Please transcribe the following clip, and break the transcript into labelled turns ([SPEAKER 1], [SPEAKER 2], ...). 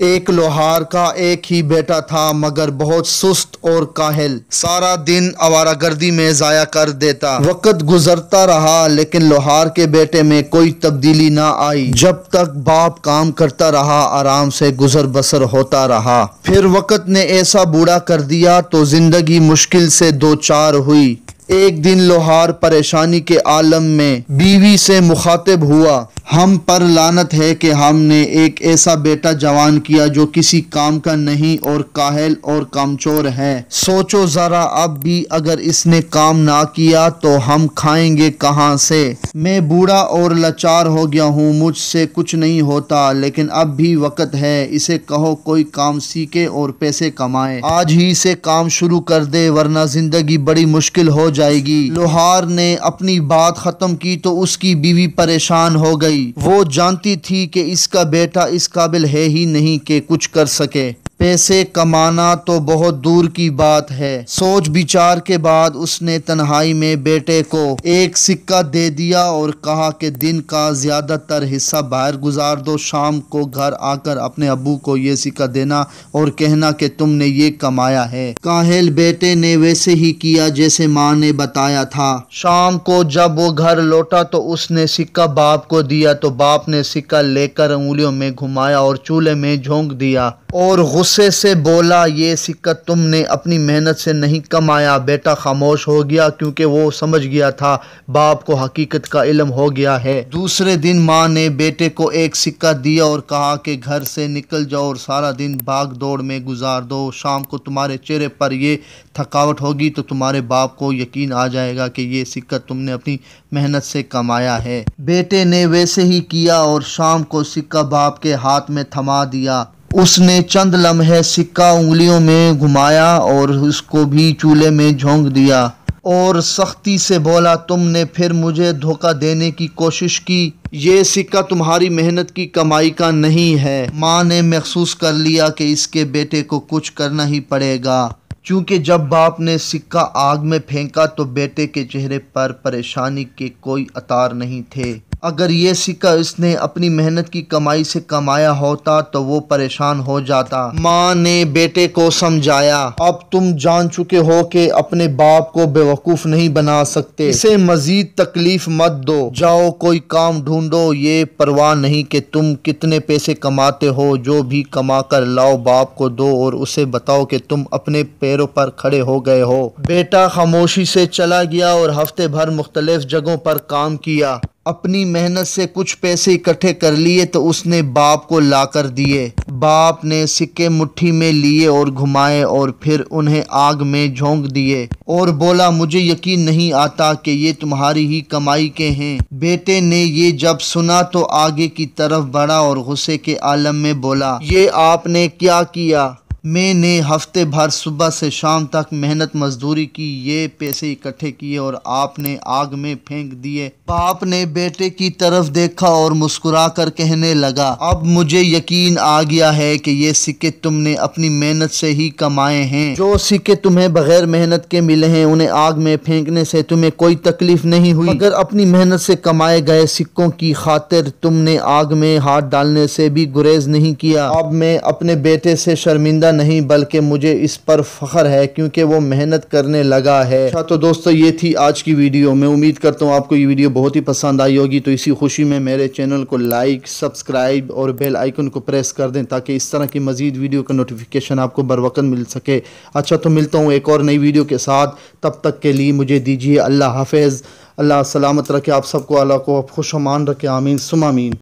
[SPEAKER 1] ایک لوہار کا ایک ہی بیٹا تھا مگر بہت سست اور کاہل، سارا دن آوارہ گردی میں ضائع کر دیتا۔ وقت گزرتا رہا لیکن لوہار کے بیٹے میں کوئی تبدیلی نہ آئی۔ جب تک باپ کام کرتا رہا آرام سے گزر بسر ہوتا رہا۔ پھر وقت نے ایسا بوڑھا کر دیا تو زندگی مشکل سے دوچار ہوئی۔ ایک دن لوہار پریشانی کے عالم میں بیوی سے مخاطب ہوا، ہم پر لعنت ہے کہ ہم نے ایک ایسا بیٹا جوان کیا جو کسی کام کا نہیں اور کاہل اور کمچور ہے۔ سوچو ذرا، اب بھی اگر اس نے کام نہ کیا تو ہم کھائیں گے کہاں سے؟ میں بوڑھا اور لاچار ہو گیا ہوں، مجھ سے کچھ نہیں ہوتا، لیکن اب بھی وقت ہے، اسے کہو کوئی کام سیکھے اور پیسے کمائے۔ آج ہی سے کام شروع کر دے ورنہ زندگی بڑی مشکل ہو جائے گی۔ لوہار نے اپنی بات ختم کی تو اس کی بیوی پریشان ہو گئی۔ وہ جانتی تھی کہ اس کا بیٹا اس قابل ہے ہی نہیں کہ کچھ کر سکے۔ پیسے کمانا تو بہت دور کی بات ہے۔ سوچ بچار کے بعد اس نے تنہائی میں بیٹے کو ایک سکہ دے دیا اور کہا کہ دن کا زیادہ تر حصہ باہر گزار دو، شام کو گھر آ کر اپنے ابو کو یہ سکہ دینا اور کہنا کہ تم نے یہ کمایا ہے۔ کاہل بیٹے نے ویسے ہی کیا جیسے ماں نے بتایا تھا۔ شام کو جب وہ گھر لوٹا تو اس نے سکہ باپ کو دیا تو باپ نے سکہ لے کر انگلیوں میں گھمایا اور چولہے میں جھونک دیا اور غصے سے بولا، یہ سکہ تم نے اپنی محنت سے نہیں کمایا۔ بیٹا خاموش ہو گیا کیونکہ وہ سمجھ گیا تھا باپ کو حقیقت کا علم ہو گیا ہے۔ دوسرے دن ماں نے بیٹے کو ایک سکہ دیا اور کہا کہ گھر سے نکل جاؤ اور سارا دن بھاگ دوڑ میں گزار دو، شام کو تمہارے چہرے پر یہ تھکاوٹ ہوگی تو تمہارے باپ کو یقین آ جائے گا کہ یہ سکہ تم نے اپنی محنت سے کمایا ہے۔ بیٹے نے ویسے ہی کیا اور شام کو سکہ باپ کے ہاتھ میں تھما دیا۔ اس نے چند لمحے سکہ انگلیوں میں گھمایا اور اس کو بھی چولہے میں جھونک دیا اور سختی سے بولا، تم نے پھر مجھے دھوکہ دینے کی کوشش کی، یہ سکہ تمہاری محنت کی کمائی کا نہیں ہے۔ ماں نے محسوس کر لیا کہ اس کے بیٹے کو کچھ کرنا ہی پڑے گا، کیونکہ جب باپ نے سکہ آگ میں پھینکا تو بیٹے کے چہرے پر پریشانی کے کوئی آثار نہیں تھے۔ اگر یہ سکہ اس نے اپنی محنت کی کمائی سے کمایا ہوتا تو وہ پریشان ہو جاتا۔ ماں نے بیٹے کو سمجھایا، اب تم جان چکے ہو کہ اپنے باپ کو بیوقوف نہیں بنا سکتے، اسے مزید تکلیف مت دو، جاؤ کوئی کام ڈھونڈو، یہ پرواہ نہیں کہ تم کتنے پیسے کماتے ہو، جو بھی کما کر لاؤ باپ کو دو اور اسے بتاؤ کہ تم اپنے پیروں پر کھڑے ہو گئے ہو۔ بیٹا خاموشی سے چلا گیا اور ہفتے بھر مختلف جگہوں پر کام کیا۔ اپنی محنت سے کچھ پیسے اکٹھے کر لیے تو اس نے باپ کو لا کر دیے۔ باپ نے سکے مٹھی میں لیے اور گھمائے اور پھر انہیں آگ میں جھونک دیے اور بولا، مجھے یقین نہیں آتا کہ یہ تمہاری ہی کمائی کے ہیں۔ بیٹے نے یہ جب سنا تو آگے کی طرف بڑھا اور غصے کے عالم میں بولا، یہ آپ نے کیا کیا؟ میں نے ہفتے بھر صبح سے شام تک محنت مزدوری کی، یہ پیسے اکٹھے کیے اور آپ نے آگ میں پھینک دیے۔ باپ نے بیٹے کی طرف دیکھا اور مسکرا کر کہنے لگا، اب مجھے یقین آ گیا ہے کہ یہ سکے تم نے اپنی محنت سے ہی کمائے ہیں۔ جو سکے تمہیں بغیر محنت کے ملے ہیں انہیں آگ میں پھینکنے سے تمہیں کوئی تکلیف نہیں ہوئی، مگر اپنی محنت سے کمائے گئے سکوں کی خاطر تم نے آگ میں ہاتھ ڈالنے سے بھی گریز نہیں کیا۔ اب میں اپنے بیٹے سے شرمندہ نہیں بلکہ مجھے اس پر فخر ہے کیونکہ وہ محنت کرنے لگا ہے۔ اچھا تو دوستو، یہ تھی آج کی ویڈیو۔ میں امید کرتا ہوں آپ کو یہ ویڈیو بہت ہی پسند آئی ہوگی، تو اسی خوشی میں میرے چینل کو لائک، سبسکرائب اور بیل آئیکن کو پریس کر دیں تاکہ اس طرح کی مزید ویڈیو کا نوٹیفیکیشن آپ کو بر وقت مل سکے۔ اچھا تو ملتا ہوں ایک اور نئی ویڈیو کے ساتھ، تب تک کے لیے مجھے دیجیے اللہ حافظ۔ اللہ سلامت رکھے آپ سب کو، اللہ کو خوش امان رکھے، آمین ثم آمین۔